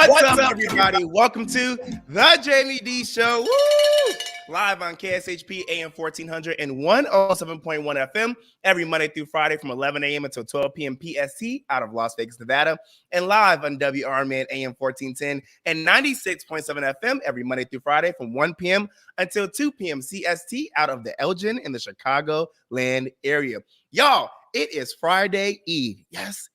What's up, everybody? Welcome to the Jaime Dee Show. Woo! Live on KSHP AM 1400 and 107.1 FM every Monday through Friday from 11 a.m. until 12 p.m. PST out of Las Vegas, Nevada, and live on WRMN AM 1410 and 96.7 FM every Monday through Friday from 1 p.m. until 2 p.m. CST out of the Elgin in the Chicago land area. Y'all, it is Friday Eve. Yes.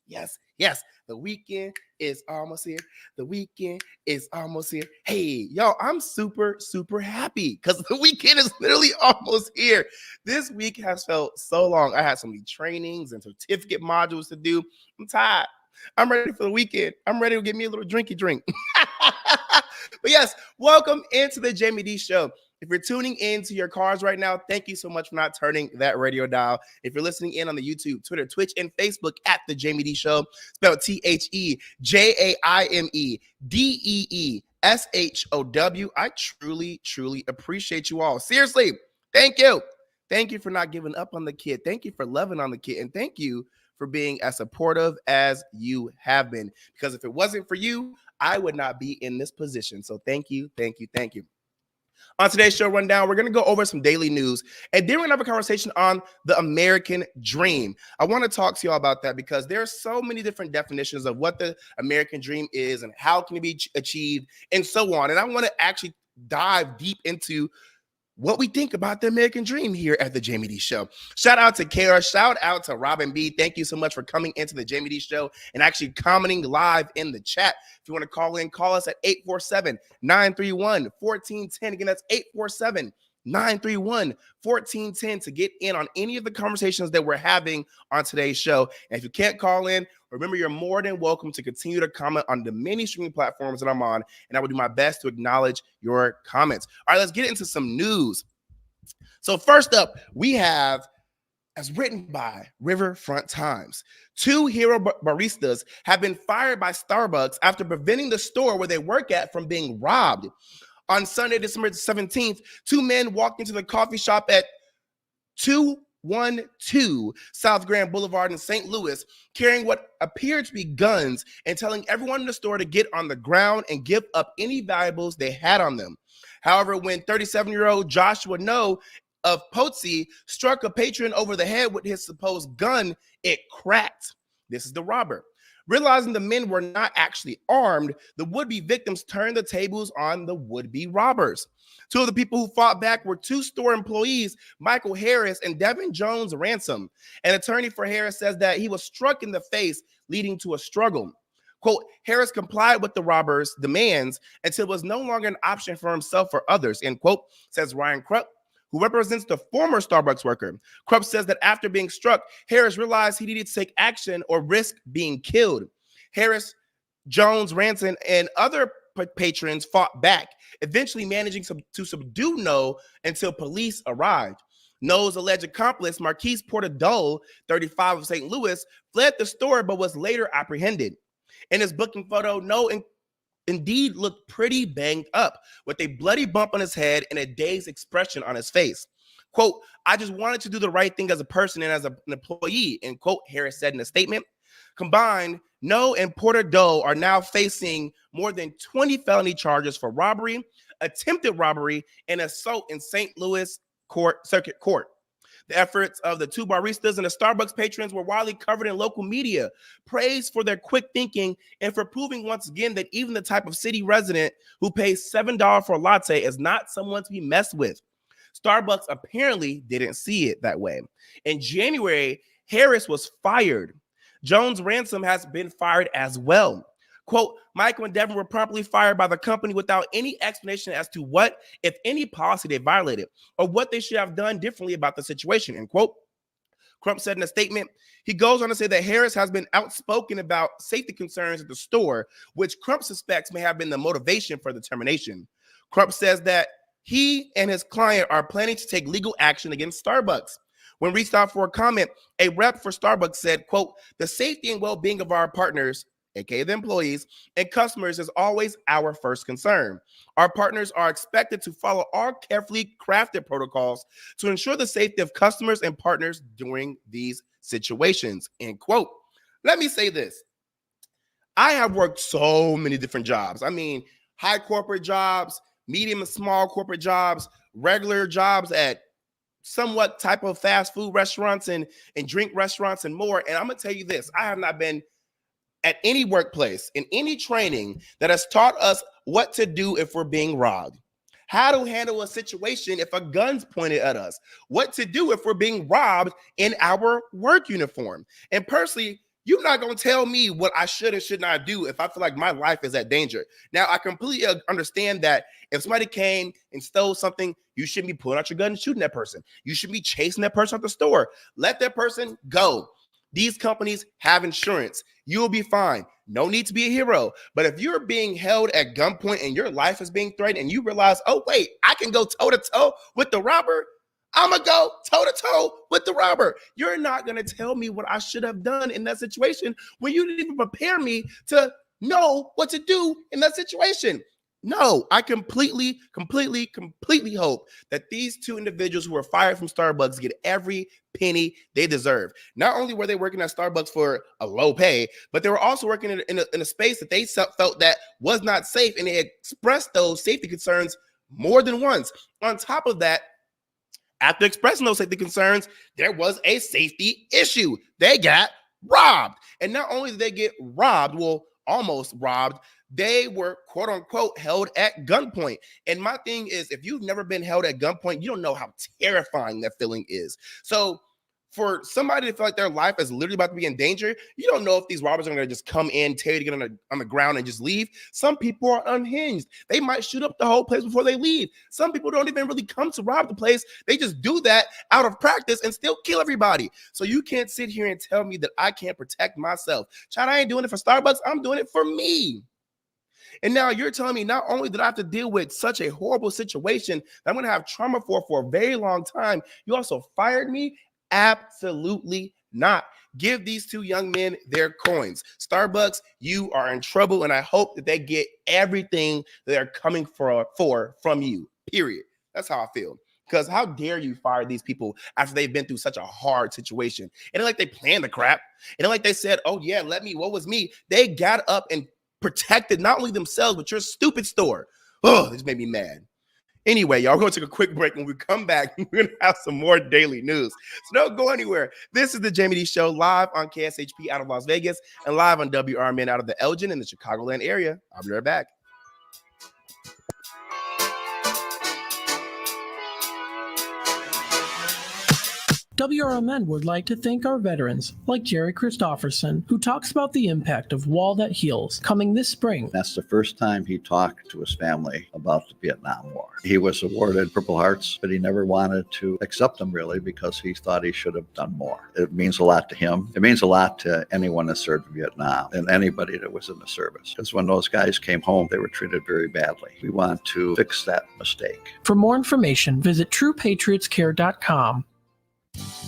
The weekend is almost here. The weekend is almost here. Hey, y'all, I'm super happy because the weekend is literally almost here. This week has felt so long. I had so many trainings and certificate modules to do. I'm tired. I'm ready for the weekend. I'm ready to get me a little drinky drink. But yes, welcome into the Jaime Dee Show. If you're tuning into your cars right now, thank you so much for not turning that radio dial. If you're listening in on the YouTube, Twitter, Twitch, and Facebook at the Jaime Dee Show, spelled TheJaimeDeeshow, I truly appreciate you all. Seriously, thank you. Thank you for not giving up on the kid. Thank you for loving on the kid. And thank you for being as supportive as you have been. Because if it wasn't for you, I would not be in this position. So thank you. On today's show rundown, we're going to go over some daily news, and then we're going to have a conversation on the American dream. I want to talk to y'all about that because there are so many different definitions of what the American dream is and how can it be achieved and so on. And I want to actually dive deep into what we think about the American dream here at the Jaime Dee Show. Shout out to Kara. Shout out to Robin B. Thank you so much for coming into the Jaime Dee Show and actually commenting live in the chat. If you want to call in, call us at 847-931-1410. Again, that's 847-931-1410 to get in on any of the conversations that we're having on today's show. And if you can't call in, remember, you're more than welcome to continue to comment on the many streaming platforms that I'm on, and I will do my best to acknowledge your comments. All right, let's get into some news. So first up, we have, as written by Riverfront Times, 2 hero baristas have been fired by Starbucks after preventing the store where they work at from being robbed. On Sunday, December 17th, 2 men walked into the coffee shop at 212 South Grand Boulevard in St. Louis, carrying what appeared to be guns and telling everyone in the store to get on the ground and give up any valuables they had on them. However, when 37-year-old Joshua No of Potsy struck a patron over the head with his supposed gun, it cracked. This is the robber. Realizing the men were not actually armed, the would-be victims turned the tables on the would-be robbers. 2 of the people who fought back were 2 store employees, Michael Harris and Devin Jones Ransom. An attorney for Harris says that he was struck in the face, leading to a struggle. Quote, Harris complied with the robbers' demands until it was no longer an option for himself or others, end quote, says Ryan Krupp, who represents the former Starbucks worker. Krupp says that after being struck, Harris realized he needed to take action or risk being killed. Harris, Jones, Ransom, and other patrons fought back, eventually managing to subdue No until police arrived. No's alleged accomplice, Marquise Portadole, 35 of St. Louis, fled the store but was later apprehended. In his booking photo, No indeed looked pretty banged up, with a bloody bump on his head and a dazed expression on his face. Quote, I just wanted to do the right thing as a person and as an employee, end quote, Harris said in a statement. Combined, No and Portadole are now facing more than 20 felony charges for robbery, attempted robbery, and assault in St. Louis Circuit Court. The efforts of the 2 baristas and the Starbucks patrons were widely covered in local media, praised for their quick thinking and for proving once again that even the type of city resident who pays $7 for a latte is not someone to be messed with. Starbucks apparently didn't see it that way. In January, Harris was fired. Jones Ransom has been fired as well. Quote, Michael and Devin were promptly fired by the company without any explanation as to what, if any, policy they violated or what they should have done differently about the situation, end quote. Crump said in a statement, he goes on to say that Harris has been outspoken about safety concerns at the store, which Crump suspects may have been the motivation for the termination. Crump says that he and his client are planning to take legal action against Starbucks. When reached out for a comment, a rep for Starbucks said, quote, the safety and well-being of our partners, aka the employees, and customers is always our first concern. Our partners are expected to follow our carefully crafted protocols to ensure the safety of customers and partners during these situations, end quote. Let me say this. I have worked so many different jobs. I mean, high corporate jobs, medium and small corporate jobs, regular jobs at somewhat type of fast food restaurants and drink restaurants and more. And I'm gonna tell you this, I have not been at any workplace in any training that has taught us what to do if we're being robbed, how to handle a situation if a gun's pointed at us, what to do if we're being robbed in our work uniform. And personally, you're not going to tell me what I should and should not do if I feel like my life is at danger. Now, I completely understand that if somebody came and stole something, you shouldn't be pulling out your gun and shooting that person. You should be chasing that person out the store. Let that person go. These companies have insurance. You'll be fine. No need to be a hero. But if you're being held at gunpoint and your life is being threatened and you realize, oh, wait, I can go toe-to-toe with the robber, I'm going to go toe-to-toe with the robber. You're not going to tell me what I should have done in that situation when you didn't even prepare me to know what to do in that situation. No, I completely hope that these two individuals who were fired from Starbucks get every penny they deserve. Not only were they working at Starbucks for a low pay, but they were also working in a space that they felt that was not safe, and they expressed those safety concerns more than once. On top of that, after expressing those safety concerns, there was a safety issue. They got robbed. And not only did they get robbed, well, almost robbed, they were, quote unquote, held at gunpoint. And my thing is, if you've never been held at gunpoint, you don't know how terrifying that feeling is. So for somebody to feel like their life is literally about to be in danger, you don't know if these robbers are going to just come in, tear you to get on the ground and just leave. Some people are unhinged. They might shoot up the whole place before they leave. Some people don't even really come to rob the place. They just do that out of practice and still kill everybody. So you can't sit here and tell me that I can't protect myself. Child, I ain't doing it for Starbucks. I'm doing it for me. And now you're telling me not only did I have to deal with such a horrible situation that I'm going to have trauma for a very long time, you also fired me? Absolutely not. Give these two young men their coins. Starbucks, you are in trouble, and I hope that they get everything they're coming for from you, period. That's how I feel. Because how dare you fire these people after they've been through such a hard situation? It ain't like they planned the crap. It ain't like they said, oh, yeah, what was me? They got up and protected not only themselves, but your stupid store. Oh, this made me mad. Anyway, y'all, we're going to take a quick break. When we come back, we're going to have some more daily news. So don't go anywhere. This is the Jaime Dee Show, live on KSHP out of Las Vegas and live on WRMN out of the Elgin and the Chicagoland area. I'll be right back. WRMN would like to thank our veterans, like Jerry Christofferson, who talks about the impact of Wall That Heals, coming this spring. That's the first time he talked to his family about the Vietnam War. He was awarded Purple Hearts, but he never wanted to accept them, really, because he thought he should have done more. It means a lot to him. It means a lot to anyone that served in Vietnam and anybody that was in the service, because when those guys came home, they were treated very badly. We want to fix that mistake. For more information, visit TruePatriotsCare.com.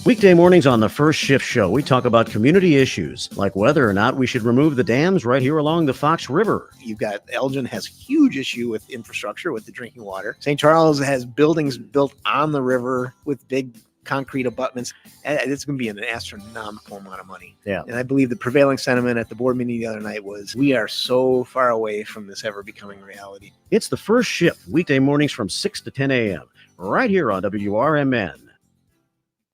Weekday mornings on the First Shift Show, we talk about community issues, like whether or not we should remove the dams right here along the Fox River. You've got Elgin has a huge issue with infrastructure, with the drinking water. St. Charles has buildings built on the river with big concrete abutments. It's going to be an astronomical amount of money. Yeah. And I believe the prevailing sentiment at the board meeting the other night was, we are so far away from this ever becoming reality. It's the First Shift, weekday mornings from 6 to 10 a.m., right here on WRMN.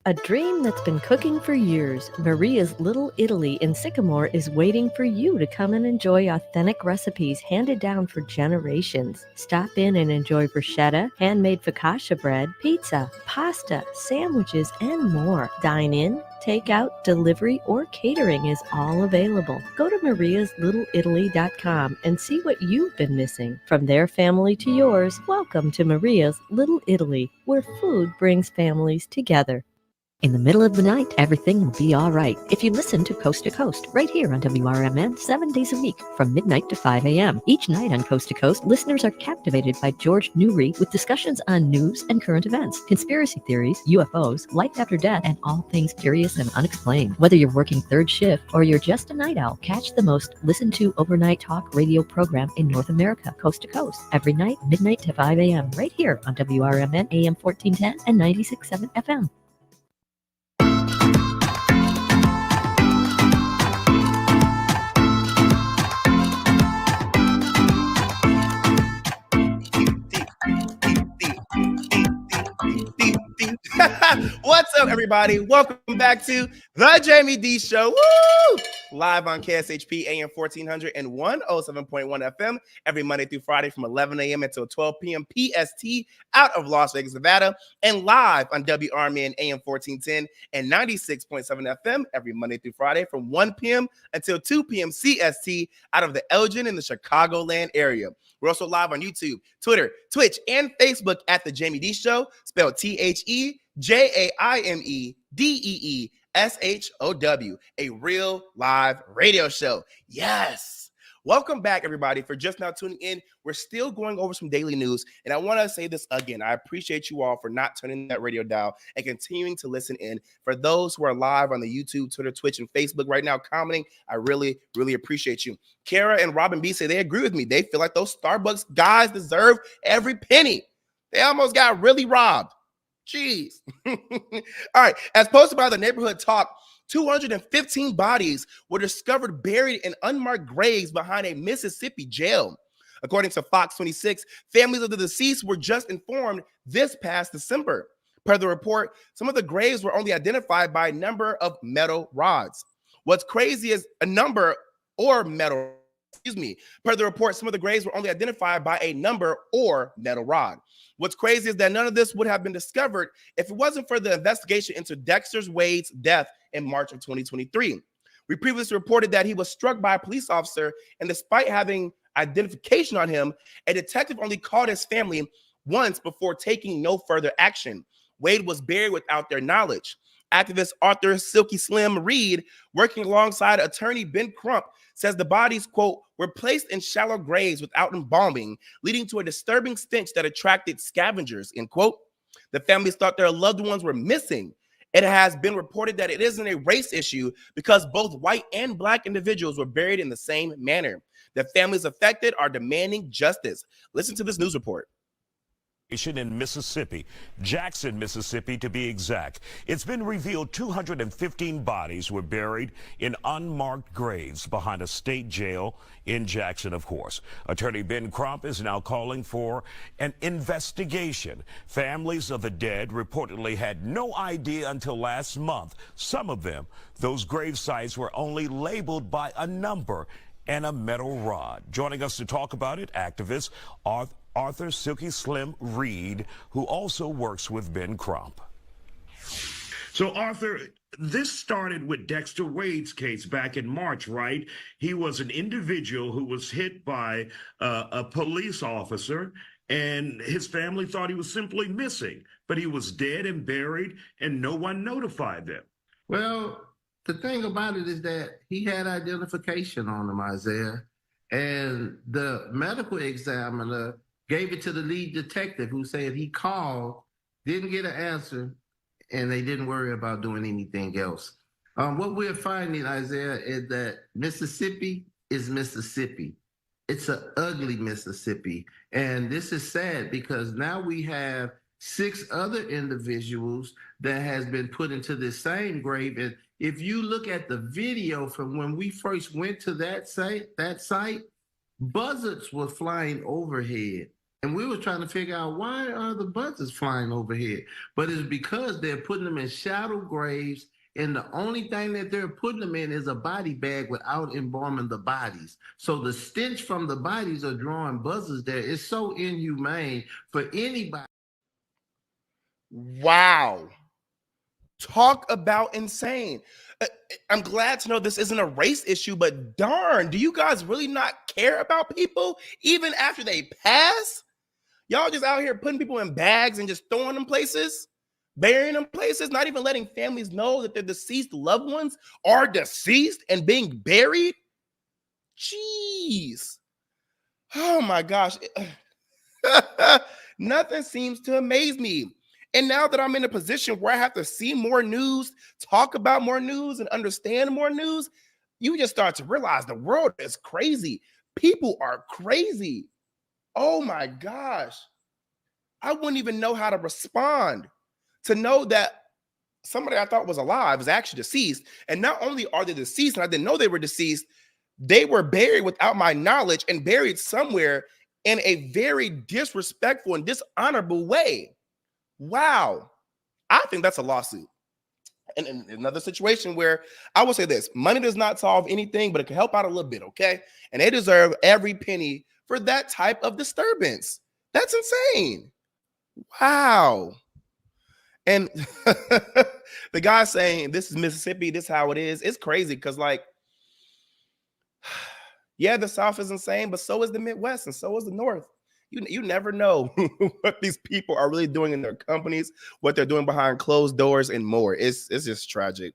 A dream that's been cooking for years, Maria's Little Italy in Sycamore is waiting for you to come and enjoy authentic recipes handed down for generations. Stop in and enjoy bruschetta, handmade focaccia bread, pizza, pasta, sandwiches, and more. Dine in, take out, delivery, or catering is all available. Go to mariaslittle.italy.com and see what you've been missing. From their family to yours, welcome to Maria's Little Italy, where food brings families together. In the middle of the night, everything will be all right if you listen to Coast, right here on WRMN 7 days a week from midnight to 5 a.m. Each night on Coast to Coast, listeners are captivated by George Newry with discussions on news and current events, conspiracy theories, UFOs, life after death, and all things curious and unexplained. Whether you're working third shift or you're just a night owl, catch the most listened to overnight talk radio program in North America, Coast to Coast, every night, midnight to 5 a.m. right here on WRMN AM 1410 and 96.7 FM. up, everybody? Welcome back to the Jaime Dee Show. Woo! Live on KSHP AM 1400 and 107.1 FM every Monday through Friday from 11 a.m. until 12 p.m. PST out of Las Vegas, Nevada, and live on WRMN AM 1410 and 96.7 FM every Monday through Friday from 1 p.m. until 2 p.m. CST out of the Elgin and the Chicagoland area. We're also live on YouTube, Twitter, Twitch, and Facebook at The Jaime Dee Show, spelled TheJaimedEeshow, a real live radio show. Yes. Welcome back, everybody. For just now tuning in, we're still going over some daily news, and I want to say this again. I appreciate you all for not turning that radio dial and continuing to listen in. For those who are live on the YouTube, Twitter, Twitch, and Facebook right now commenting, I really, really appreciate you. Kara and Robin B say they agree with me. They feel like those Starbucks guys deserve every penny. They almost got really robbed. Jeez. All right. As posted by the Neighborhood Talk, 215 bodies were discovered buried in unmarked graves behind a Mississippi jail. According to Fox 26, families of the deceased were just informed this past December. Per the report, some of the graves were only identified by a number of metal rods. What's crazy is Per the report, some of the graves were only identified by a number or metal rod. What's crazy is that none of this would have been discovered if it wasn't for the investigation into Dexter Wade's death in March of 2023. We previously reported that he was struck by a police officer, and despite having identification on him, a detective only called his family once before taking no further action. Wade was buried without their knowledge. Activist Arthur Silky Slim Reed, working alongside attorney Ben Crump, says the bodies, quote, were placed in shallow graves without embalming, leading to a disturbing stench that attracted scavengers, end quote. The families thought their loved ones were missing. It has been reported that it isn't a race issue because both white and black individuals were buried in the same manner. The families affected are demanding justice. Listen to this news report. In Mississippi, Jackson, Mississippi, to be exact. It's been revealed 215 bodies were buried in unmarked graves behind a state jail in Jackson, of course. Attorney Ben Crump is now calling for an investigation. Families of the dead reportedly had no idea until last month. Some of them, those grave sites were only labeled by a number and a metal rod. Joining us to talk about it, activist Arthur Silky Slim Reed, who also works with Ben Crump. So, Arthur, this started with Dexter Wade's case back in March, right? He was an individual who was hit by a police officer, and his family thought he was simply missing, but he was dead and buried, and no one notified them. Well, the thing about it is that he had identification on him, Isaiah, and the medical examiner gave it to the lead detective, who said he called, didn't get an answer, and they didn't worry about doing anything else. What we're finding, Isaiah, is that Mississippi is Mississippi. It's an ugly Mississippi. And this is sad because now we have 6 other individuals that has been put into this same grave. And if you look at the video from when we first went to that site, buzzards were flying overhead. And we were trying to figure out, why are the buzzards flying overhead? But it's because they're putting them in shallow graves, and the only thing that they're putting them in is a body bag without embalming the bodies. So the stench from the bodies are drawing buzzards there. It's so inhumane for anybody. Wow. Talk about insane. I'm glad to know this isn't a race issue, but darn, do you guys really not care about people even after they pass? Y'all just out here putting people in bags and just throwing them places, burying them places, not even letting families know that their deceased loved ones are deceased and being buried. Jeez. Oh my gosh. Nothing seems to amaze me. And now that I'm in a position where I have to see more news, talk about more news, and understand more news, you just start to realize the world is crazy. People are crazy. Oh my gosh. I wouldn't even know how to respond to know that somebody I thought was alive is actually deceased. And not only are they deceased, and I didn't know they were deceased, they were buried without my knowledge and buried somewhere in a very disrespectful and dishonorable way. Wow. I think that's a lawsuit. And another situation where I will say this: money does not solve anything, but it can help out a little bit, okay? And they deserve every penny for that type of disturbance. That's insane. Wow. And the guy saying this is Mississippi, this is how it is. It's crazy because, like, yeah, the South is insane, but so is the Midwest and so is the North. You never know what these people are really doing in their companies, what they're doing behind closed doors, and more. It's just tragic.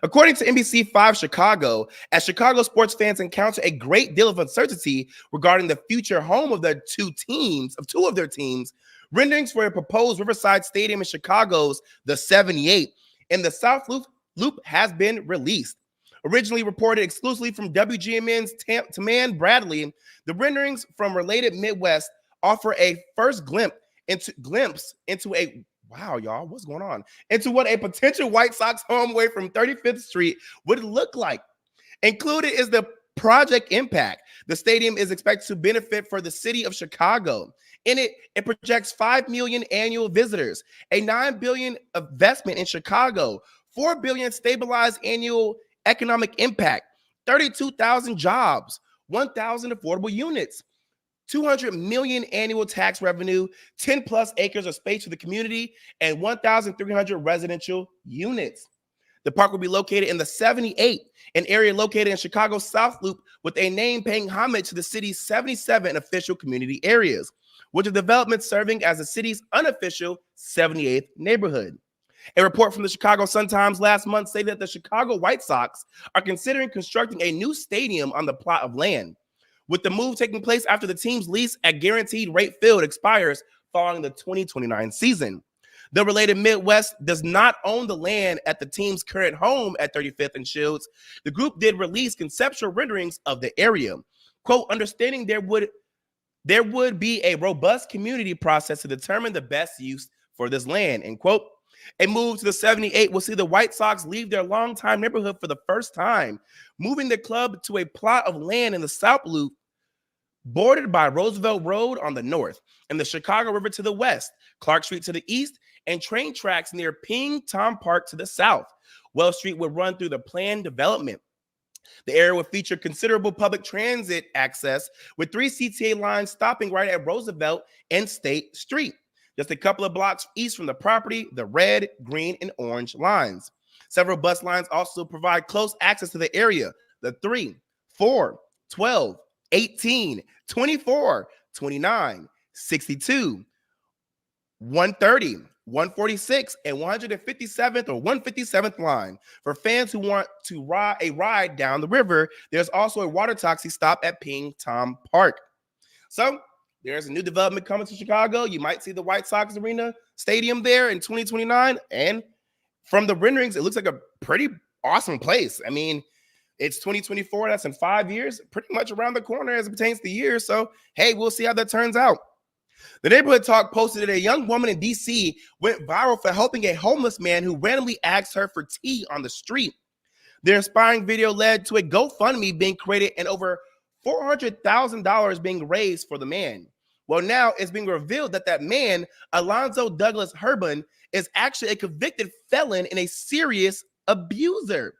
According to NBC5 Chicago, as Chicago sports fans encounter a great deal of uncertainty regarding the future home of two of their teams, renderings for a proposed Riverside Stadium in Chicago's the 78 in the South Loop has been released. Originally reported exclusively from WGMN's Taman Bradley, the renderings from Related Midwest offer a first glimpse into a wow, y'all, what's going on? Into what a potential White Sox home away from 35th Street would look like. Included is the project impact. The stadium is expected to benefit for the city of Chicago. In it, it projects 5 million annual visitors, a $9 billion investment in Chicago, $4 billion stabilized annual economic impact, 32,000 jobs, 1,000 affordable units, 200 million annual tax revenue, 10 plus acres of space for the community, and 1,300 residential units. The park will be located in the 78, an area located in Chicago's South Loop with a name paying homage to the city's 77 official community areas, with the development serving as the city's unofficial 78th neighborhood. A report from the Chicago Sun-Times last month stated that the Chicago White Sox are considering constructing a new stadium on the plot of land, with the move taking place after the team's lease at Guaranteed Rate Field expires following the 2029 season. The Related Midwest does not own the land at the team's current home at 35th and Shields. The group did release conceptual renderings of the area. Quote, understanding there would be a robust community process to determine the best use for this land, end quote. A move to the 78 will see the White Sox leave their longtime neighborhood for the first time, moving the club to a plot of land in the South Loop, bordered by Roosevelt Road on the north and the Chicago River to the west, Clark Street to the east, and train tracks near Ping Tom Park to the south. Wells Street would run through the planned development. The area would feature considerable public transit access, with 3 CTA lines stopping right at Roosevelt and State Street, just a couple of blocks east from the property, the red, green, and orange lines. Several bus lines also provide close access to the area: the 3, 4, 12, 18, 24, 29, 62, 130, 146, and 157th or 157th line. For fans who want to ride a ride down the river, there's also a water taxi stop at Ping Tom Park. So there's a new development coming to Chicago. You might see the White Sox Arena Stadium there in 2029. And from the renderings, it looks like a pretty awesome place. I mean, it's 2024. That's in 5 years, pretty much around the corner as it pertains to years. So, hey, we'll see how that turns out. The Neighborhood Talk posted that a young woman in D.C. went viral for helping a homeless man who randomly asked her for tea on the street. The inspiring video led to a GoFundMe being created and over $400,000 being raised for the man. Well, now it's being revealed that that man, Alonzo Douglas Herban, is actually a convicted felon and a serial abuser.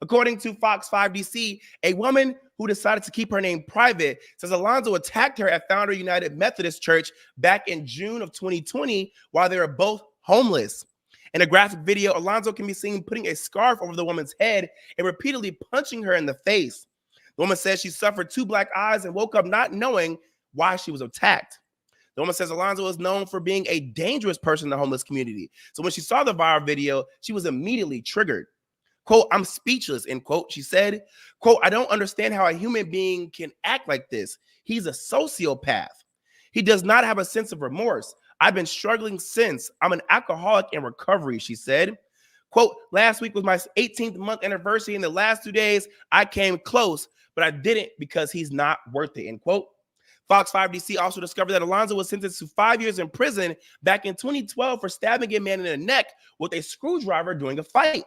According to Fox 5 DC, a woman who decided to keep her name private says Alonzo attacked her at Founder United Methodist Church back in June of 2020 while they were both homeless. In a graphic video, Alonzo can be seen putting a scarf over the woman's head and repeatedly punching her in the face. The woman says she suffered 2 black eyes and woke up not knowing why she was attacked. The woman says Alonzo is known for being a dangerous person in the homeless community. So when she saw the viral video, she was immediately triggered. Quote, I'm speechless, end quote. She said, quote, I don't understand how a human being can act like this. He's a sociopath. He does not have a sense of remorse. I've been struggling since. I'm an alcoholic in recovery, she said. Quote, last week was my 18th month anniversary. In the last 2 days, I came close, but I didn't because he's not worth it, end quote. Fox 5 DC also discovered that Alonzo was sentenced to 5 years in prison back in 2012 for stabbing a man in the neck with a screwdriver during a fight.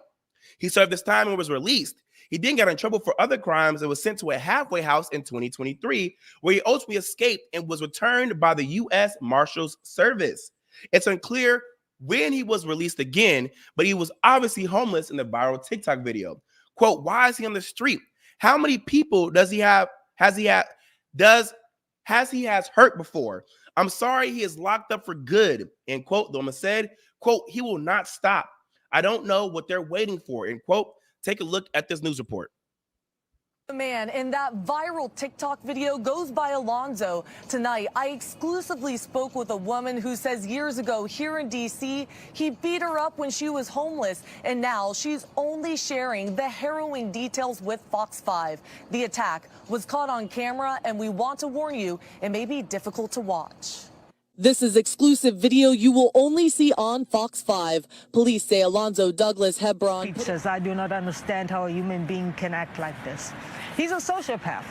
He served his time and was released. He then got in trouble for other crimes and was sent to a halfway house in 2023, where he ultimately escaped and was returned by the U.S. Marshals Service. It's unclear when he was released again, but he was obviously homeless in the viral TikTok video. Quote, why is he on the street? How many people has he hurt before? I'm sorry he is locked up for good. End quote. The woman said, quote, he will not stop. I don't know what they're waiting for. End quote. Take a look at this news report. The man in that viral TikTok video goes by Alonzo. Tonight, I exclusively spoke with a woman who says years ago here in D.C., he beat her up when she was homeless, and now she's only sharing the harrowing details with Fox 5. The attack was caught on camera, and we want to warn you, it may be difficult to watch. This is exclusive video you will only see on Fox 5. Police say Alonzo Douglas Hebron. He says, I do not understand how a human being can act like this. He's a sociopath.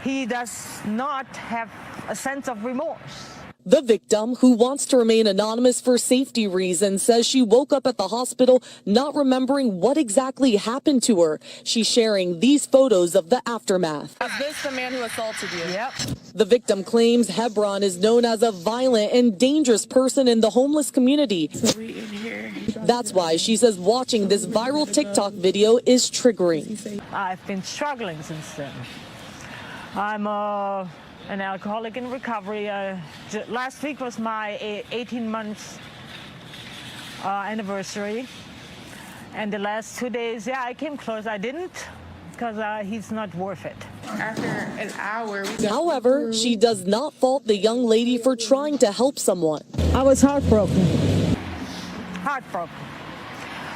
He does not have a sense of remorse. The victim, who wants to remain anonymous for safety reasons, says she woke up at the hospital not remembering what exactly happened to her. She's sharing these photos of the aftermath. Is this the man who assaulted you? Yep. The victim claims Hebron is known as a violent and dangerous person in the homeless community. That's why she says watching this viral TikTok video is triggering. I've been struggling since then. I'm an alcoholic in recovery. Last week was my 18 months anniversary. And the last 2 days, yeah, I came close. I didn't, because he's not worth it. After an hour. However, she does not fault the young lady for trying to help someone. I was heartbroken. Heartbroken.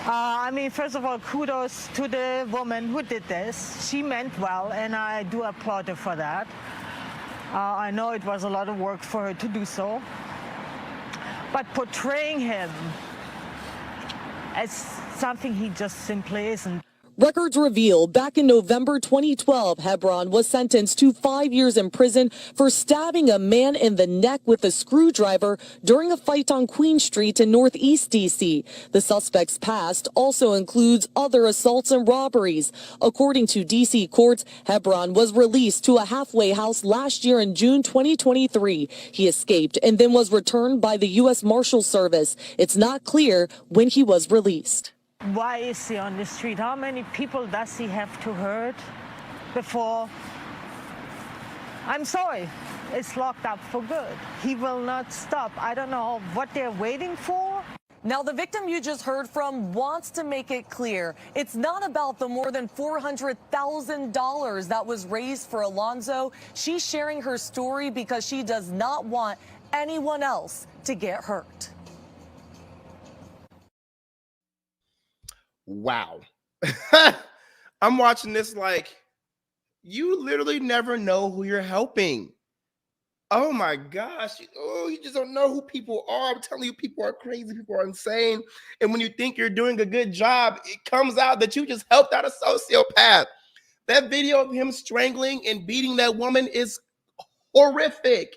I mean, first of all, kudos to the woman who did this. She meant well, and I do applaud her for that. I know it was a lot of work for her to do so. But portraying him as something he just simply isn't. Records reveal back in November 2012, Hebron was sentenced to 5 years in prison for stabbing a man in the neck with a screwdriver during a fight on Queen Street in Northeast D.C. The suspect's past also includes other assaults and robberies. According to D.C. courts, Hebron was released to a halfway house last year in June 2023. He escaped and then was returned by the U.S. Marshal Service. It's not clear when he was released. Why is he on the street? How many people does he have to hurt before? I'm sorry, it's locked up for good. He will not stop. I don't know what they're waiting for. Now, the victim you just heard from wants to make it clear it's not about the more than $400,000 that was raised for Alonzo. She's sharing her story because she does not want anyone else to get hurt. Wow. I'm watching this like, you literally never know who you're helping. Oh my gosh. Oh, you just don't know who people are. I'm telling you, people are crazy. People are insane. And when you think you're doing a good job, it comes out that you just helped out a sociopath. That video of him strangling and beating that woman is horrific.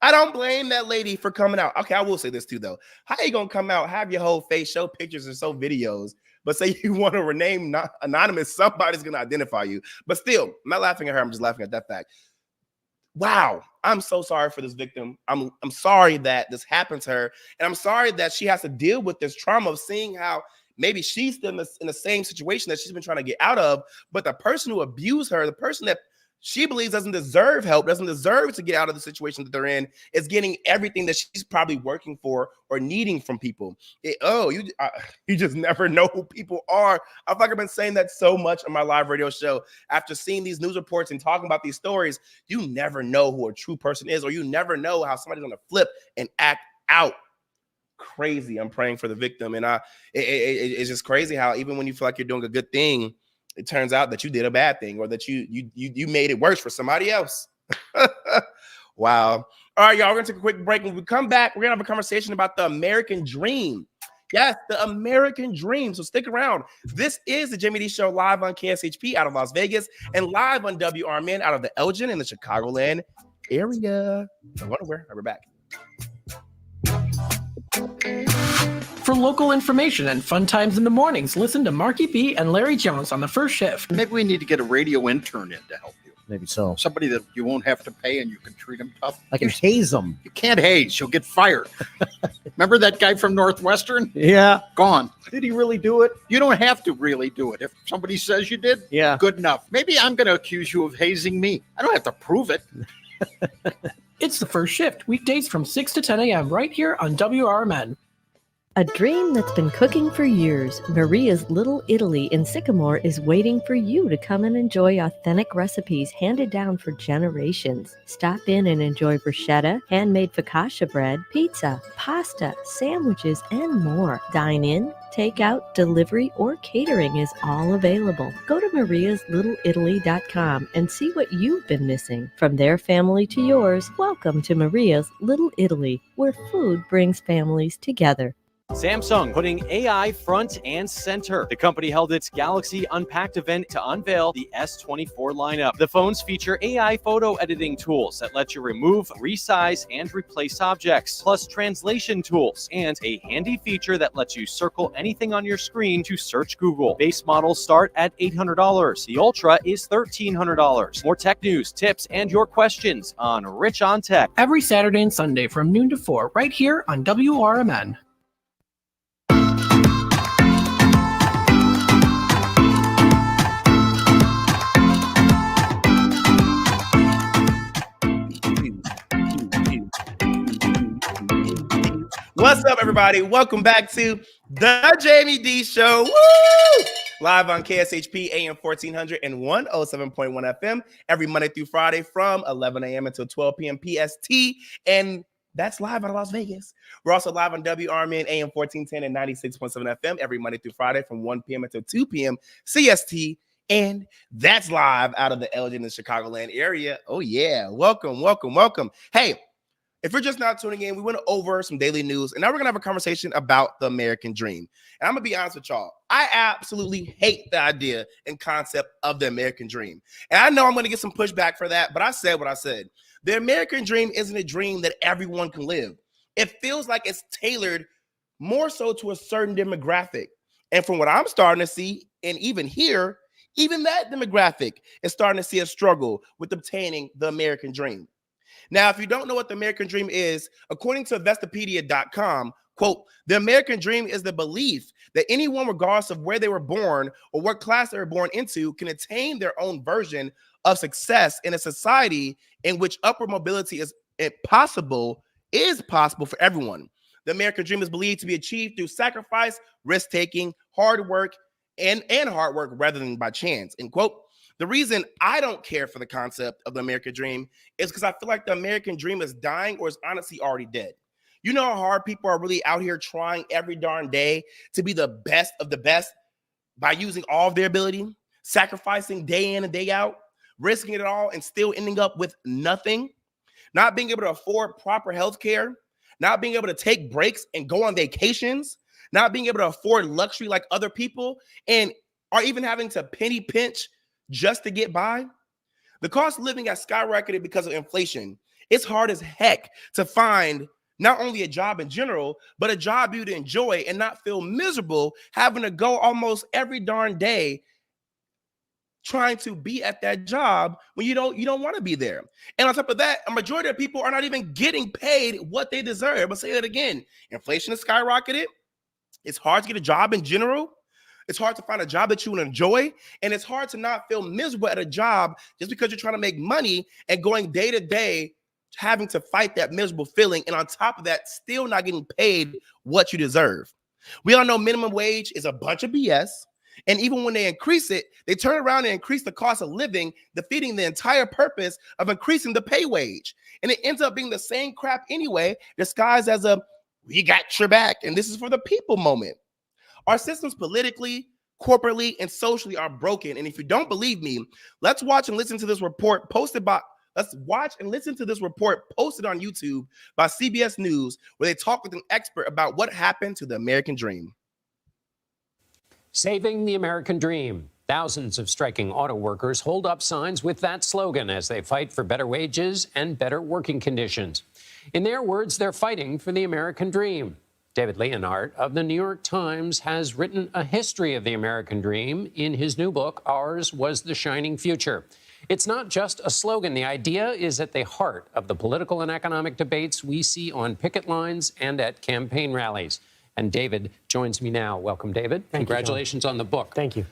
I don't blame that lady for coming out. Okay, I will say this too, though. How you going to come out, have your whole face, show pictures and show videos, but say you want to remain anonymous? Somebody's going to identify you. But still, I'm not laughing at her. I'm just laughing at that fact. Wow. I'm so sorry for this victim. I'm sorry that this happened to her. And I'm sorry that she has to deal with this trauma of seeing how maybe she's still in the same situation that she's been trying to get out of. But the person who abused her, the person that she believes doesn't deserve help, doesn't deserve to get out of the situation that they're in, is getting everything that she's probably working for or needing from people. You just never know who people are. I feel like I've been saying that so much on my live radio show. After seeing these news reports and talking about these stories, you never know who a true person is, or you never know how somebody's going to flip and act out. Crazy. I'm praying for the victim. And it's just crazy how even when you feel like you're doing a good thing, it turns out that you did a bad thing, or that you made it worse for somebody else. Wow. All right, y'all, we're going to take a quick break. When we come back, we're going to have a conversation about the American dream. Yes, the American dream. So stick around. This is the Jaime Dee Show live on KSHP out of Las Vegas and live on WRMN out of the Elgin in the Chicagoland area. Don't go nowhere. I'll be back. For local information and fun times in the mornings, listen to Marky B and Larry Jones on The First Shift. Maybe we need to get a radio intern in to help you. Maybe so. Somebody that you won't have to pay and you can treat them tough. I can haze them. You can't haze. You'll get fired. Remember that guy from Northwestern? Yeah. Gone. Did he really do it? You don't have to really do it. If somebody says you did, Yeah. good enough. Maybe I'm going to accuse you of hazing me. I don't have to prove it. It's the first shift, weekdays from 6 to 10 a.m. right here on WRMN. A dream that's been cooking for years, Maria's Little Italy in Sycamore is waiting for you to come and enjoy authentic recipes handed down for generations. Stop in and enjoy bruschetta, handmade focaccia bread, pizza, pasta, sandwiches, and more. Dine in, take out, delivery, or catering is all available. Go to mariaslittle.italy.com and see what you've been missing. From their family to yours, welcome to Maria's Little Italy, where food brings families together. Samsung putting AI front and center. The company held its Galaxy Unpacked event to unveil the S24 lineup. The phones feature AI photo editing tools that let you remove, resize, and replace objects, plus translation tools, and a handy feature that lets you circle anything on your screen to search Google. Base models start at $800. The Ultra is $1,300. More tech news, tips, and your questions on Rich on Tech. Every Saturday and Sunday from noon to 4 right here on WRMN. What's up, everybody? Welcome back to the Jaime Dee Show. Woo! Live on KSHP AM 1400 and 107.1 FM every Monday through Friday from 11 a.m. until 12 p.m. PST. And that's live out of Las Vegas. We're also live on WRMN AM 1410 and 96.7 FM every Monday through Friday from 1 p.m. until 2 p.m. CST. And that's live out of the Elgin and Chicagoland area. Oh, yeah. Welcome, welcome, welcome. Hey, if you're just now tuning in, we went over some daily news, and now we're going to have a conversation about the American dream. And I'm going to be honest with y'all. I absolutely hate the idea and concept of the American dream. And I know I'm going to get some pushback for that, but I said what I said. The American dream isn't a dream that everyone can live. It feels like it's tailored more so to a certain demographic. And from what I'm starting to see and even hear, even that demographic is starting to see a struggle with obtaining the American dream. Now, if you don't know what the American dream is, according to Investopedia.com, quote, the American dream is the belief that anyone, regardless of where they were born or what class they were born into, can attain their own version of success in a society in which upward mobility is possible for everyone. The American dream is believed to be achieved through sacrifice, risk-taking, hard work, and hard work rather than by chance, end quote. The reason I don't care for the concept of the American dream is because I feel like the American dream is dying or is honestly already dead. You know how hard people are really out here trying every darn day to be the best of the best by using all of their ability, sacrificing day in and day out, risking it all and still ending up with nothing, not being able to afford proper health care, not being able to take breaks and go on vacations, not being able to afford luxury like other people, and are even having to penny pinch just to get by. The cost of living has skyrocketed because of inflation. It's hard as heck to find not only a job in general, but a job you to enjoy and not feel miserable having to go almost every darn day trying to be at that job when you don't want to be there. And on top of that, a majority of people are not even getting paid what they deserve. I'll say that again. Inflation has skyrocketed. It's hard to get a job in general. It's hard to find a job that you would enjoy, and it's hard to not feel miserable at a job just because you're trying to make money and going day to day, having to fight that miserable feeling, and on top of that, still not getting paid what you deserve. We all know minimum wage is a bunch of BS, and even when they increase it, they turn around and increase the cost of living, defeating the entire purpose of increasing the pay wage. And it ends up being the same crap anyway, disguised as a "we got your back, and this is for the people" moment. Our systems politically, corporately, and socially are broken. And if you don't believe me, let's watch and listen to this report posted on YouTube by CBS News, where they talk with an expert about what happened to the American dream. Saving the American dream. Thousands of striking auto workers hold up signs with that slogan as they fight for better wages and better working conditions. In their words, they're fighting for the American dream. David Leonhardt of the New York Times has written a history of the American dream in his new book, Ours Was the Shining Future. It's not just a slogan. The idea is at the heart of the political and economic debates we see on picket lines and at campaign rallies. And David joins me now. Welcome, David. Congratulations on the book. Thank you.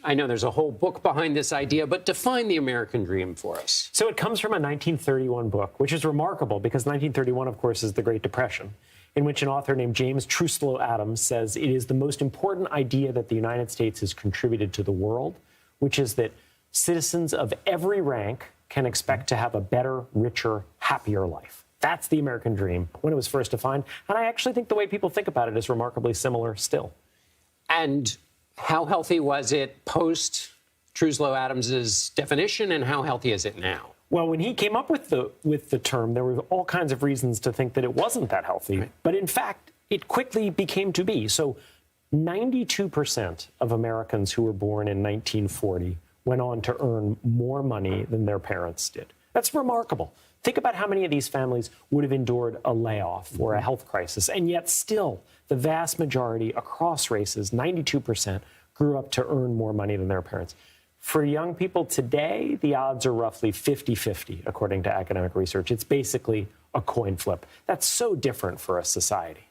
I know there's a whole book behind this idea, but define the American dream for us. So it comes from a 1931 book, which is remarkable because 1931, of course, is the Great Depression, in which an author named James Truslow Adams says it is the most important idea that the United States has contributed to the world, which is that citizens of every rank can expect to have a better, richer, happier life. That's the American dream when it was first defined. And I actually think the way people think about it is remarkably similar still. And how healthy was it post Truslow Adams's definition, and how healthy is it now? Well, when he came up with the term, there were all kinds of reasons to think that it wasn't that healthy. Right. But in fact, it quickly became to be. So 92% of Americans who were born in 1940 went on to earn more money than their parents did. That's remarkable. Think about how many of these families would have endured a layoff or a health crisis, and yet still the vast majority across races, 92%, grew up to earn more money than their parents. For young people today, the odds are roughly 50-50, according to academic research. It's basically a coin flip. That's so different for a society.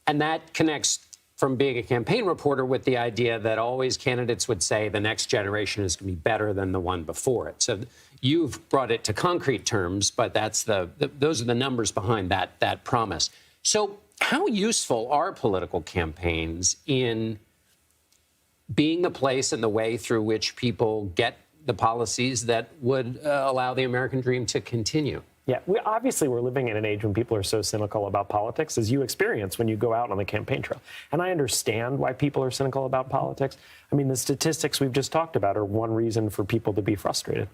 And that connects from being a campaign reporter with the idea that always candidates would say the next generation is going to be better than the one before it. So you've brought it to concrete terms, but that's those are the numbers behind that promise. So how useful are political campaigns in being the place and the way through which people get the policies that would allow the American dream to continue? Yeah, we're living in an age when people are so cynical about politics, as you experience when you go out on the campaign trail. And I understand why people are cynical about politics. I mean, the statistics we've just talked about are one reason for people to be frustrated.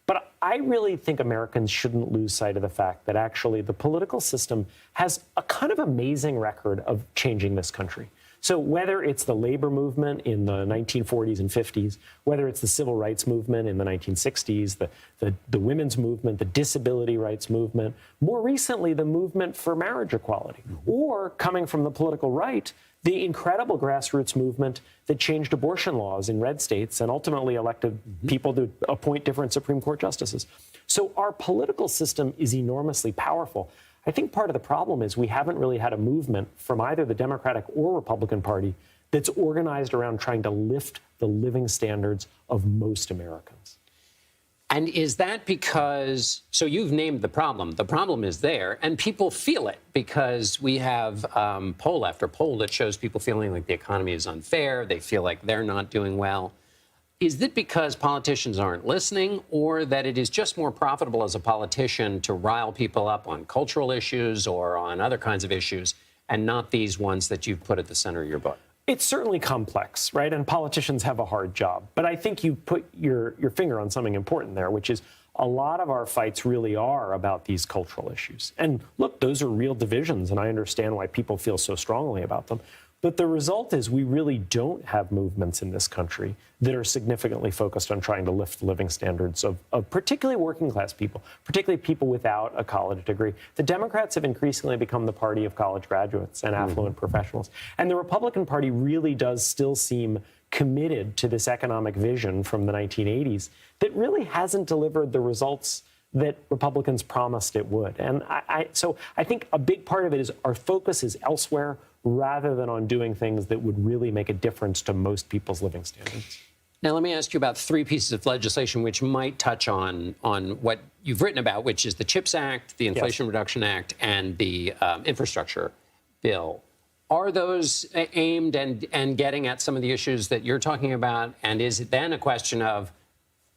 But I really think Americans shouldn't lose sight of the fact that actually the political system has a kind of amazing record of changing this country. So whether it's the labor movement in the 1940s and 50s, whether it's the civil rights movement in the 1960s, the women's movement, the disability rights movement, more recently, the movement for marriage equality, or coming from the political right, the incredible grassroots movement that changed abortion laws in red states and ultimately elected people to appoint different Supreme Court justices. So our political system is enormously powerful. I think part of the problem is we haven't really had a movement from either the Democratic or Republican Party that's organized around trying to lift the living standards of most Americans. And is that because, so you've named the problem is there, and people feel it because we have poll after poll that shows people feeling like the economy is unfair, they feel like they're not doing well. Is it because politicians aren't listening, or that it is just more profitable as a politician to rile people up on cultural issues or on other kinds of issues, and not these ones that you've put at the center of your book? It's certainly complex, right? And politicians have a hard job. But I think you put your finger on something important there, which is a lot of our fights really are about these cultural issues. And look, those are real divisions, and I understand why people feel so strongly about them. But the result is we really don't have movements in this country that are significantly focused on trying to lift the living standards of particularly working class people, particularly people without a college degree. The Democrats have increasingly become the party of college graduates and affluent professionals. And the Republican Party really does still seem committed to this economic vision from the 1980s that really hasn't delivered the results that Republicans promised it would. And so I think a big part of it is our focus is elsewhere rather than on doing things that would really make a difference to most people's living standards. Now, let me ask you about three pieces of legislation which might touch on what you've written about, which is the CHIPS Act, the Inflation Reduction Act, and the infrastructure bill. Are those aimed and getting at some of the issues that you're talking about? And is it then a question of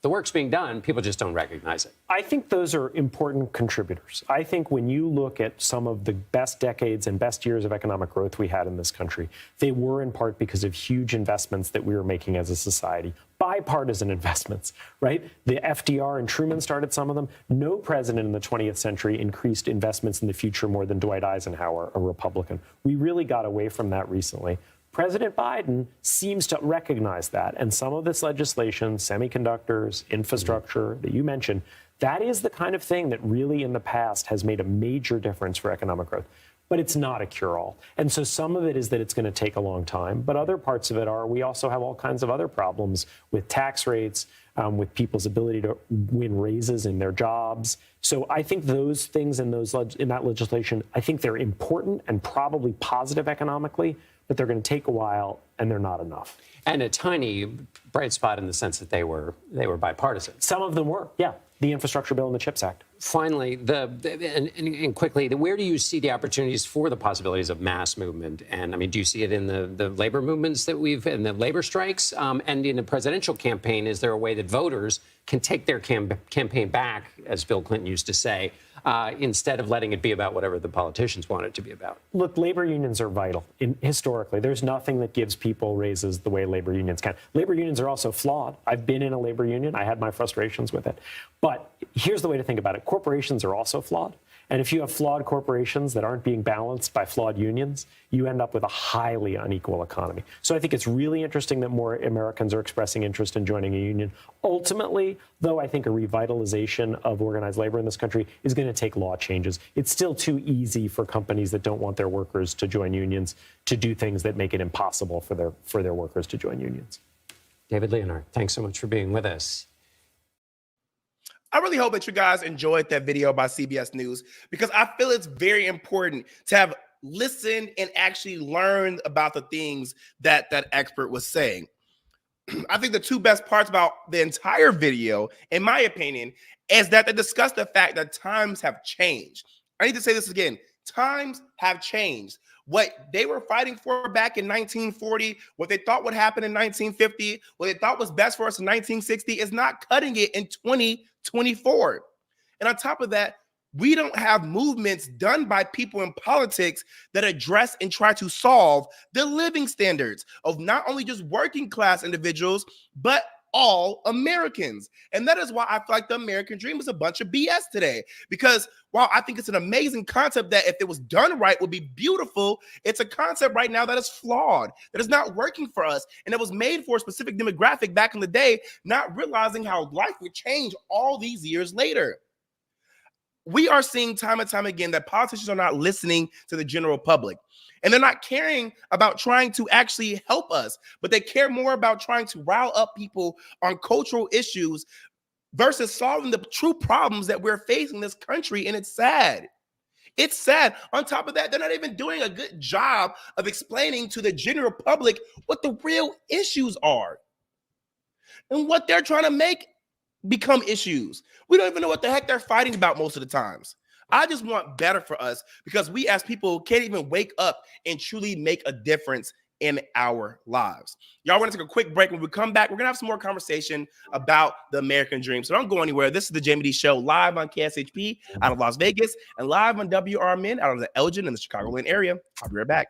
the work's being done, people just don't recognize it? I think those are important contributors. I think when you look at some of the best decades and best years of economic growth we had in this country, they were in part because of huge investments that we were making as a society. Bipartisan investments, right? The FDR and Truman started some of them. No president in the 20th century increased investments in the future more than Dwight Eisenhower, a Republican. We really got away from that recently. President Biden seems to recognize that. And some of this legislation, semiconductors, infrastructure that you mentioned, that is the kind of thing that really in the past has made a major difference for economic growth. But it's not a cure-all. And so some of it is that it's going to take a long time. But other parts of it are we also have all kinds of other problems with tax rates, with people's ability to win raises in their jobs. So I think those things in that legislation, I think they're important and probably positive economically, but they're going to take a while and they're not enough. And a tiny bright spot in the sense that they were bipartisan. Some of them were, yeah. The Infrastructure Bill and the CHIPS Act. Finally, and quickly, where do you see the opportunities for the possibilities of mass movement? And I mean, do you see it in the labor movements that in the labor strikes? And in the presidential campaign, is there a way that voters can take their campaign back, as Bill Clinton used to say, instead of letting it be about whatever the politicians want it to be about? Look, labor unions are vital. Historically, there's nothing that gives people raises the way labor unions can. Labor unions are also flawed. I've been in a labor union. I had my frustrations with it. But here's the way to think about it. Corporations are also flawed. And if you have flawed corporations that aren't being balanced by flawed unions, you end up with a highly unequal economy. So I think it's really interesting that more Americans are expressing interest in joining a union. Ultimately, though, I think a revitalization of organized labor in this country is going to take law changes. It's still too easy for companies that don't want their workers to join unions to do things that make it impossible for their workers to join unions. David Leonhardt, thanks so much for being with us. I really hope that you guys enjoyed that video by CBS News, because I feel it's very important to have listened and actually learned about the things that that expert was saying. I think the two best parts about the entire video, in my opinion, is that they discussed the fact that times have changed. I need to say this again. Times have changed. What they were fighting for back in 1940, what they thought would happen in 1950, what they thought was best for us in 1960 is not cutting it in 2024. And on top of that, we don't have movements done by people in politics that address and try to solve the living standards of not only just working class individuals, but all Americans. And that is why I feel like the American dream is a bunch of BS today. Because while I think it's an amazing concept that if it was done right would be beautiful, it's a concept right now that is flawed, that is not working for us. And it was made for a specific demographic back in the day, not realizing how life would change all these years later. We are seeing time and time again that politicians are not listening to the general public. And they're not caring about trying to actually help us, but they care more about trying to rile up people on cultural issues versus solving the true problems that we're facing in this country. And it's sad. It's sad. On top of that, they're not even doing a good job of explaining to the general public what the real issues are and what they're trying to make become issues. We don't even know what the heck they're fighting about most of the times. I just want better for us, because we as people can't even wake up and truly make a difference in our lives. Y'all want to take a quick break. When we come back, we're going to have some more conversation about the American dream. So don't go anywhere. This is the Jaime Dee Show, live on KSHP out of Las Vegas and live on WRMN out of the Elgin and the Chicagoland area. I'll be right back.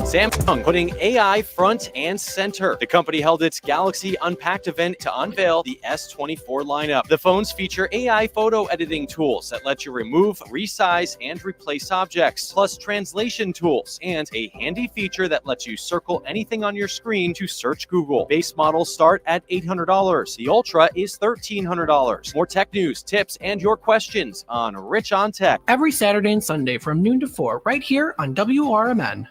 Samsung putting AI front and center. The company held its Galaxy Unpacked event to unveil the S24 lineup. The phones feature AI photo editing tools that let you remove, resize, and replace objects, plus translation tools, and a handy feature that lets you circle anything on your screen to search Google. Base models start at $800. The Ultra is $1,300. More tech news, tips, and your questions on Rich on Tech. Every Saturday and Sunday from noon to 4, right here on WRMN.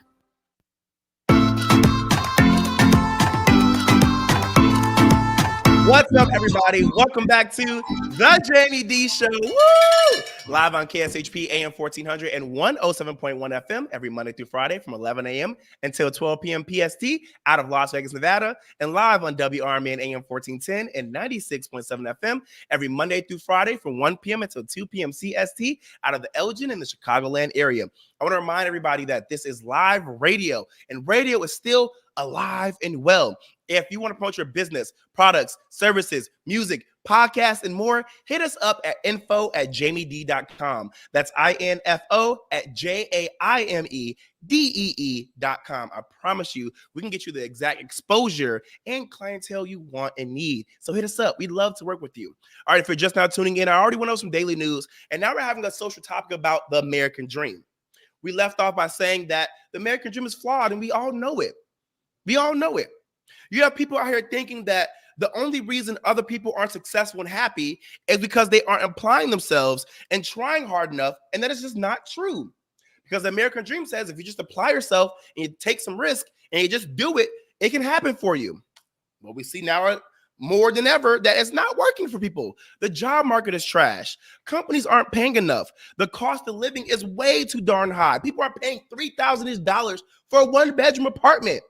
What's up, everybody? Welcome back to the Jaime Dee Show. Woo! Live on KSHP AM 1400 and 107.1 FM every Monday through Friday from 11 a.m. until 12 p.m. PST out of Las Vegas, Nevada, and live on WRMN AM 1410 and 96.7 FM every Monday through Friday from 1 p.m. until 2 p.m. CST out of the Elgin and the Chicagoland area. I want to remind everybody that this is live radio, and radio is still alive and well. If you want to promote your business, products, services, music, podcasts, and more, hit us up at info@jaimedee.com. That's info@JAIMEDEE.com. I promise you, we can get you the exact exposure and clientele you want and need. So hit us up. We'd love to work with you. All right, if you're just now tuning in, I already went over some daily news, and now we're having a social topic about the American dream. We left off by saying that the American dream is flawed, and we all know it. We all know it. You have people out here thinking that the only reason other people aren't successful and happy is because they aren't applying themselves and trying hard enough, and that is just not true. Because the American dream says if you just apply yourself and you take some risk and you just do it, it can happen for you. what we see now more than ever that it's not working for people. The job market is trash. Companies aren't paying enough. The cost of living is way too darn high. People are paying $3,000 for a one-bedroom apartment.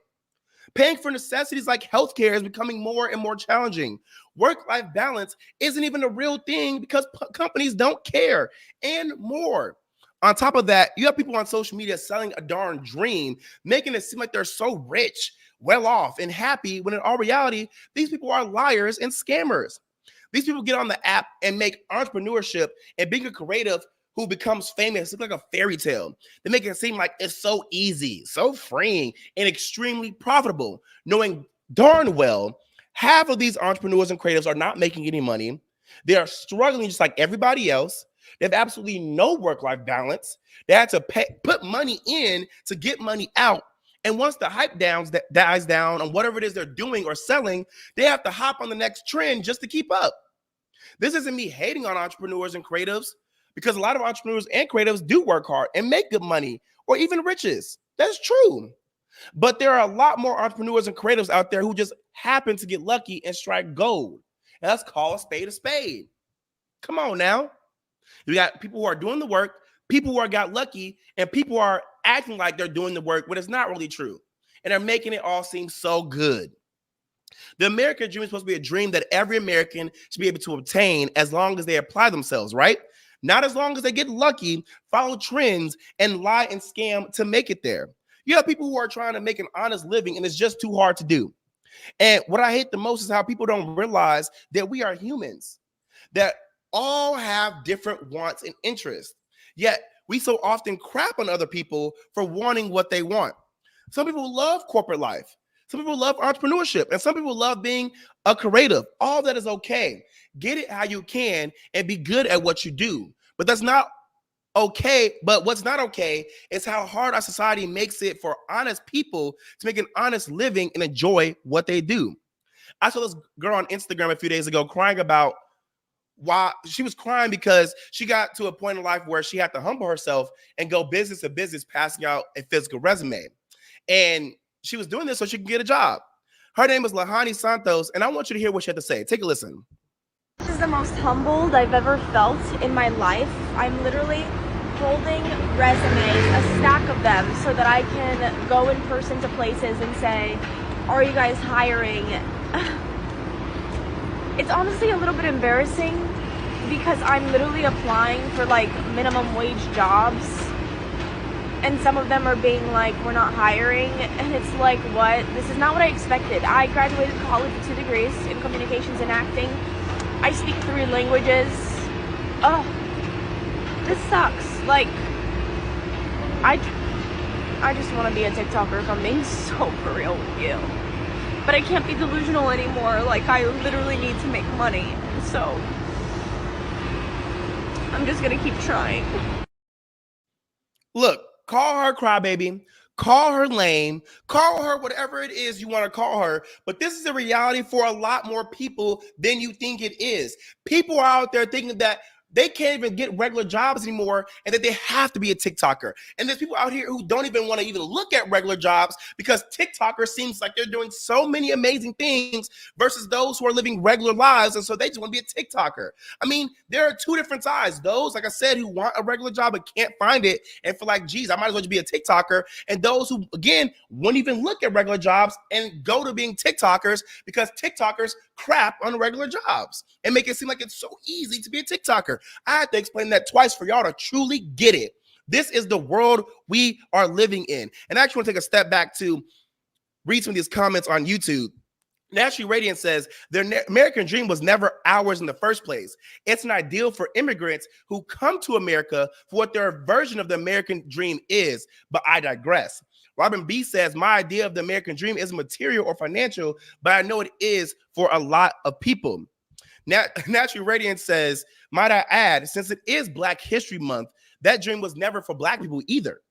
Paying for necessities like healthcare is becoming more and more challenging. Work-life balance isn't even a real thing because companies don't care, and more. On top of that, you have people on social media selling a darn dream, making it seem like they're so rich, well off, and happy, when in all reality, these people are liars and scammers. These people get on the app and make entrepreneurship and being a creative who becomes famous look like a fairy tale. They make it seem like it's so easy, so freeing, and extremely profitable, knowing darn well half of these entrepreneurs and creatives are not making any money. They are struggling just like everybody else. They have absolutely no work-life balance. They had to put money in to get money out. And once the hype dies down on whatever it is they're doing or selling, they have to hop on the next trend just to keep up. This isn't me hating on entrepreneurs and creatives, because a lot of entrepreneurs and creatives do work hard and make good money or even riches. That's true. But there are a lot more entrepreneurs and creatives out there who just happen to get lucky and strike gold. And let's call a spade a spade. Come on now. You got people who are doing the work, people who are got lucky, and people who are acting like they're doing the work, but it's not really true. And they're making it all seem so good. The American dream is supposed to be a dream that every American should be able to obtain as long as they apply themselves, right? Not as long as they get lucky, follow trends, and lie and scam to make it there. You have people who are trying to make an honest living, and it's just too hard to do. And what I hate the most is how people don't realize that we are humans, that all have different wants and interests. Yet we so often crap on other people for wanting what they want. Some people love corporate life. Some people love entrepreneurship, and some people love being a creative. All that is okay. Get it how you can and be good at what you do. But that's not okay. But what's not okay is how hard our society makes it for honest people to make an honest living and enjoy what they do. I saw this girl on Instagram a few days ago crying about why she was crying because she got to a point in life where she had to humble herself and go business to business, passing out a physical resume. And she was doing this so she could get a job. Her name is Lahani Santos, and I want you to hear what she had to say. Take a listen. This is the most humbled I've ever felt in my life. I'm literally holding resumes, a stack of them, so that I can go in person to places and say, are you guys hiring? It's honestly a little bit embarrassing because I'm literally applying for like minimum wage jobs, and some of them are being like, we're not hiring, and it's like, what? This is not what I expected. I graduated college with 2 degrees in communications and acting. I speak 3 languages. Oh, this sucks. Like, I just want to be a TikToker, if I'm being so for real with you. But I can't be delusional anymore. Like, I literally need to make money. So I'm just gonna keep trying. Look, call her crybaby, call her lame, call her whatever it is you want to call her. But this is a reality for a lot more people than you think it is. People are out there thinking that they can't even get regular jobs anymore and that they have to be a TikToker. And there's people out here who don't even want to even look at regular jobs because TikTokers seems like they're doing so many amazing things versus those who are living regular lives. And so they just want to be a TikToker. I mean, there are 2 different sides. Those, like I said, who want a regular job but can't find it and feel like, geez, I might as well just be a TikToker. And those who, again, won't even look at regular jobs and go to being TikTokers because TikTokers crap on regular jobs and make it seem like it's so easy to be a TikToker. I had to explain that twice for y'all to truly get it. This is the world we are living in. And I actually want to take a step back to read some of these comments on YouTube. Naturally Radiant says, their American dream was never ours in the first place. It's an ideal for immigrants who come to America for what their version of the American dream is. But I digress. Robin B says, my idea of the American dream isn't material or financial, but I know it is for a lot of people. Naturally Radiant says, might I add, since it is Black History Month, that dream was never for Black people either.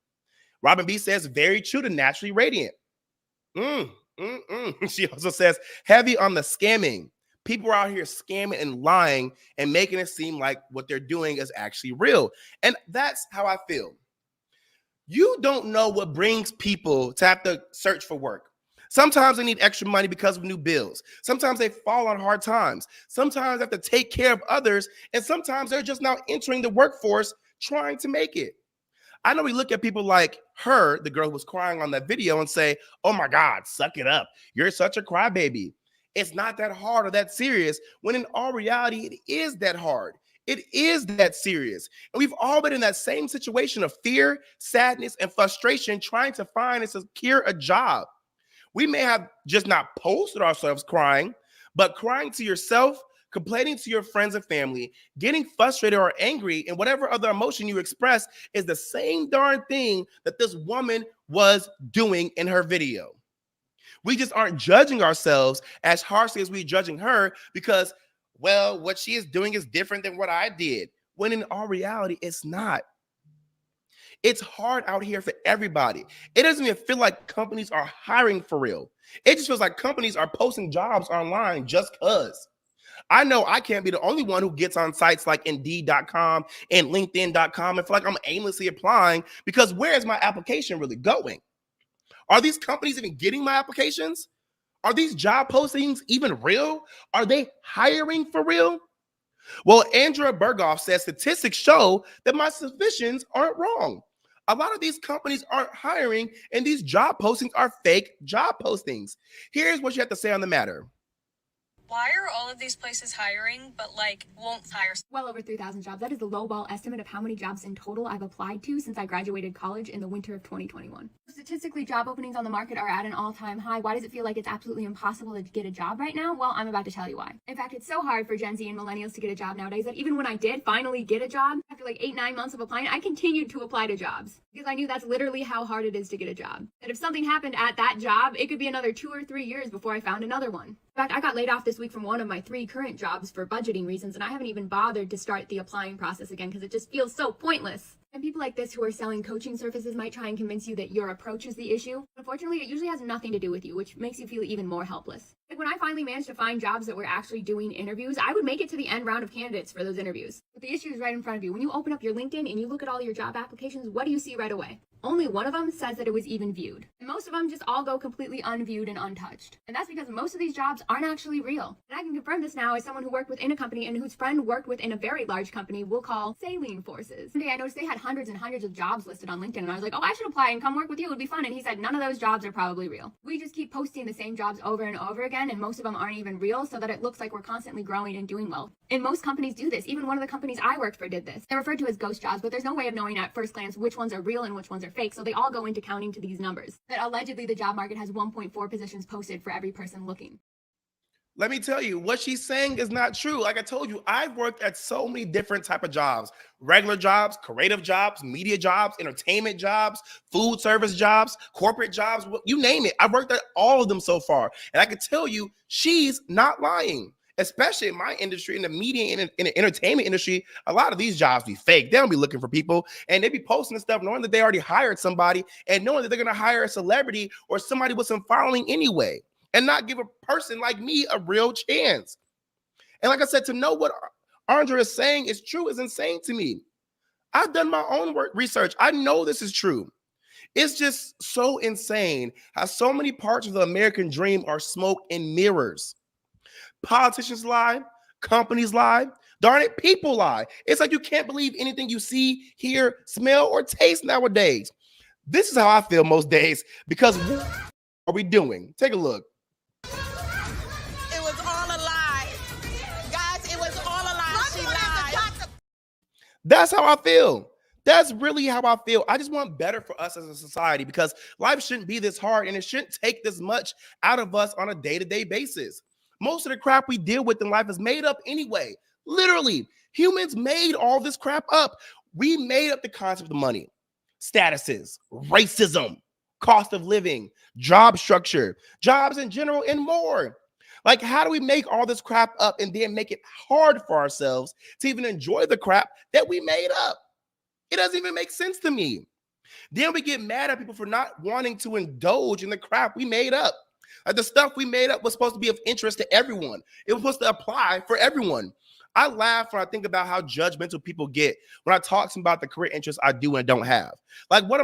Robin B says, very true to Naturally Radiant. She also says, heavy on the scamming. People are out here scamming and lying and making it seem like what they're doing is actually real. And that's how I feel. You don't know what brings people to have to search for work. Sometimes they need extra money because of new bills. Sometimes they fall on hard times. Sometimes they have to take care of others. And sometimes they're just now entering the workforce trying to make it. I know we look at people like her, the girl who was crying on that video, and say, oh my God, suck it up. You're such a crybaby. It's not that hard or that serious, when in all reality, it is that hard. It is that serious. And we've all been in that same situation of fear, sadness, and frustration trying to find and secure a job. We may have just not posted ourselves crying, but crying to yourself, complaining to your friends and family, getting frustrated or angry, and whatever other emotion you express is the same darn thing that this woman was doing in her video. We just aren't judging ourselves as harshly as we're judging her because, well, what she is doing is different than what I did, when in all reality, it's not. It's hard out here for everybody. It doesn't even feel like companies are hiring for real. It just feels like companies are posting jobs online just because. I know I can't be the only one who gets on sites like Indeed.com and LinkedIn.com and feel like I'm aimlessly applying, because where is my application really going? Are these companies even getting my applications? Are these job postings even real? Are they hiring for real? Well, Andrea Berghoff says statistics show that my suspicions aren't wrong. A lot of these companies aren't hiring, and these job postings are fake job postings. Here's what you have to say on the matter. Why are all of these places hiring, but like won't hire? Well over 3,000 jobs. That is the lowball estimate of how many jobs in total I've applied to since I graduated college in the winter of 2021. Statistically, job openings on the market are at an all-time high. Why does it feel like it's absolutely impossible to get a job right now? Well, I'm about to tell you why. In fact, it's so hard for Gen Z and millennials to get a job nowadays that even when I did finally get a job, after like 8-9 months of applying, I continued to apply to jobs because I knew that's literally how hard it is to get a job. That if something happened at that job, it could be another 2 or 3 years before I found another one. In fact, I got laid off this week from one of my 3 current jobs for budgeting reasons, and I haven't even bothered to start the applying process again because it just feels so pointless. And people like this who are selling coaching services might try and convince you that your approach is the issue. Unfortunately, it usually has nothing to do with you, which makes you feel even more helpless. Like when I finally managed to find jobs that were actually doing interviews, I would make it to the end round of candidates for those interviews. But the issue is right in front of you. When you open up your LinkedIn and you look at all your job applications, what do you see right away? Only one of them says that it was even viewed. And most of them just all go completely unviewed and untouched. And that's because most of these jobs aren't actually real. And I can confirm this now as someone who worked within a company and whose friend worked within a very large company we'll call saline forces. One day I noticed they had hundreds and hundreds of jobs listed on LinkedIn, and I was like, oh, I should apply and come work with you. It would be fun. And he said, none of those jobs are probably real. We just keep posting the same jobs over and over again, and most of them aren't even real, so that it looks like we're constantly growing and doing well. And most companies do this. Even one of the companies I worked for did this. They're referred to as ghost jobs, but there's no way of knowing at first glance which ones are real and which ones are fake, so they all go into counting to these numbers. That allegedly the job market has 1.4 positions posted for every person looking. Let me tell you, what she's saying is not true. Like I told you, I've worked at so many different type of jobs: regular jobs, creative jobs, media jobs, entertainment jobs, food service jobs, corporate jobs, you name it. I've worked at all of them so far. And I can tell you, she's not lying. Especially in my industry, in the media and in the entertainment industry, a lot of these jobs be fake. They don't be looking for people, and they be posting stuff knowing that they already hired somebody and knowing that they're going to hire a celebrity or somebody with some following anyway, and not give a person like me a real chance. And like I said, to know what Andrea is saying is true is insane to me. I've done my own research. I know this is true. It's just so insane how so many parts of the American dream are smoke and mirrors. Politicians lie, companies lie, darn it, people lie. It's like you can't believe anything you see, hear, smell, or taste nowadays. This is how I feel most days, because what are we doing? Take a look. It was all a lie. Guys, it was all a lie. She lied. That's how I feel. That's really how I feel. I just want better for us as a society, because life shouldn't be this hard, and it shouldn't take this much out of us on a day-to-day basis. Most of the crap we deal with in life is made up anyway. Literally, humans made all this crap up. We made up the concept of money, statuses, racism, cost of living, job structure, jobs in general, and more. Like, how do we make all this crap up and then make it hard for ourselves to even enjoy the crap that we made up? It doesn't even make sense to me. Then we get mad at people for not wanting to indulge in the crap we made up. Like, the stuff we made up was supposed to be of interest to everyone. It was supposed to apply for everyone. I laugh when I think about how judgmental people get when I talk to them about the career interests I do and don't have. Like, what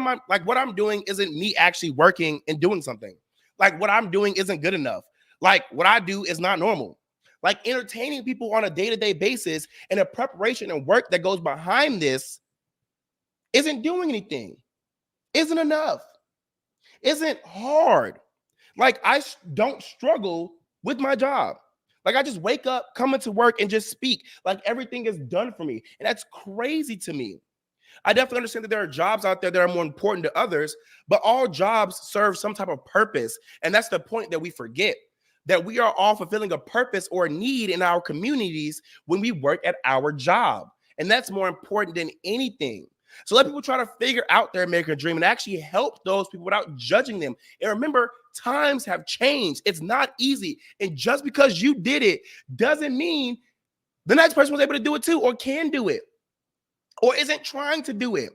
I'm doing isn't me actually working and doing something. Like what I'm doing isn't good enough. Like what I do is not normal. Like entertaining people on a day-to-day basis and the preparation and work that goes behind this isn't doing anything, isn't enough, isn't hard. Like I don't struggle with my job. Like I just wake up, come into work and just speak. Like everything is done for me. And that's crazy to me. I definitely understand that there are jobs out there that are more important to others, but all jobs serve some type of purpose. And that's the point that we forget, that we are all fulfilling a purpose or a need in our communities when we work at our job. And that's more important than anything. So let people try to figure out their American dream and actually help those people without judging them. And remember, times have changed. It's not easy. And just because you did it doesn't mean the next person was able to do it too, or can do it, or isn't trying to do it.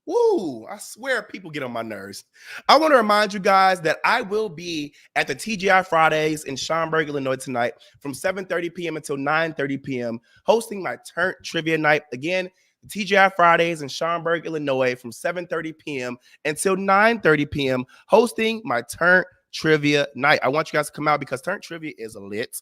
Woo, I swear people get on my nerves. I want to remind you guys that I will be at the TGI Fridays in Schaumburg, Illinois tonight from 7:30 p.m. until 9:30 p.m. hosting my Turnt Trivia Night. Again, the TGI Fridays in Schaumburg, Illinois from 7:30 p.m. until 9:30 p.m. hosting my Turnt Trivia Night. I want you guys to come out because Turnt Trivia is lit.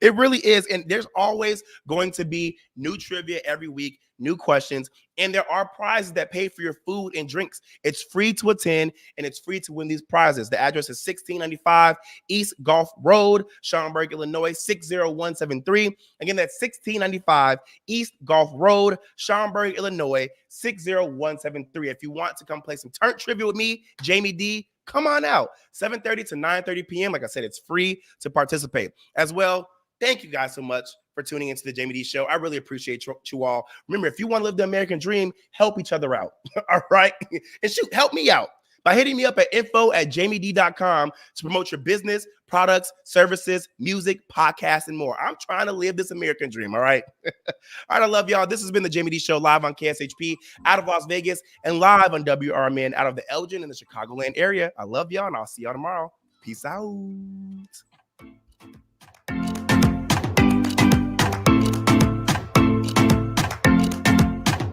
It really is. And there's always going to be new trivia every week, new questions, and there are prizes that pay for your food and drinks. It's free to attend and it's free to win these prizes. The address is 1695 East Gulf Road, Schaumburg, Illinois, 60173. Again, that's 1695 East Gulf Road, Schaumburg, Illinois, 60173. If you want to come play some Turnt Trivia with me, Jaime Dee, come on out. 7:30 to 9:30 p.m. Like I said, it's free to participate. As well, thank you guys so much for tuning into the Jaime Dee Show. I really appreciate you all. Remember, if you want to live the American dream, help each other out. All right? And shoot, help me out by hitting me up at info@jaimedee.com to promote your business, products, services, music, podcasts, and more. I'm trying to live this American dream, all right? All right, I love y'all. This has been the Jaime Dee Show live on KSHP out of Las Vegas and live on WRMN out of the Elgin and the Chicagoland area. I love y'all, and I'll see y'all tomorrow. Peace out.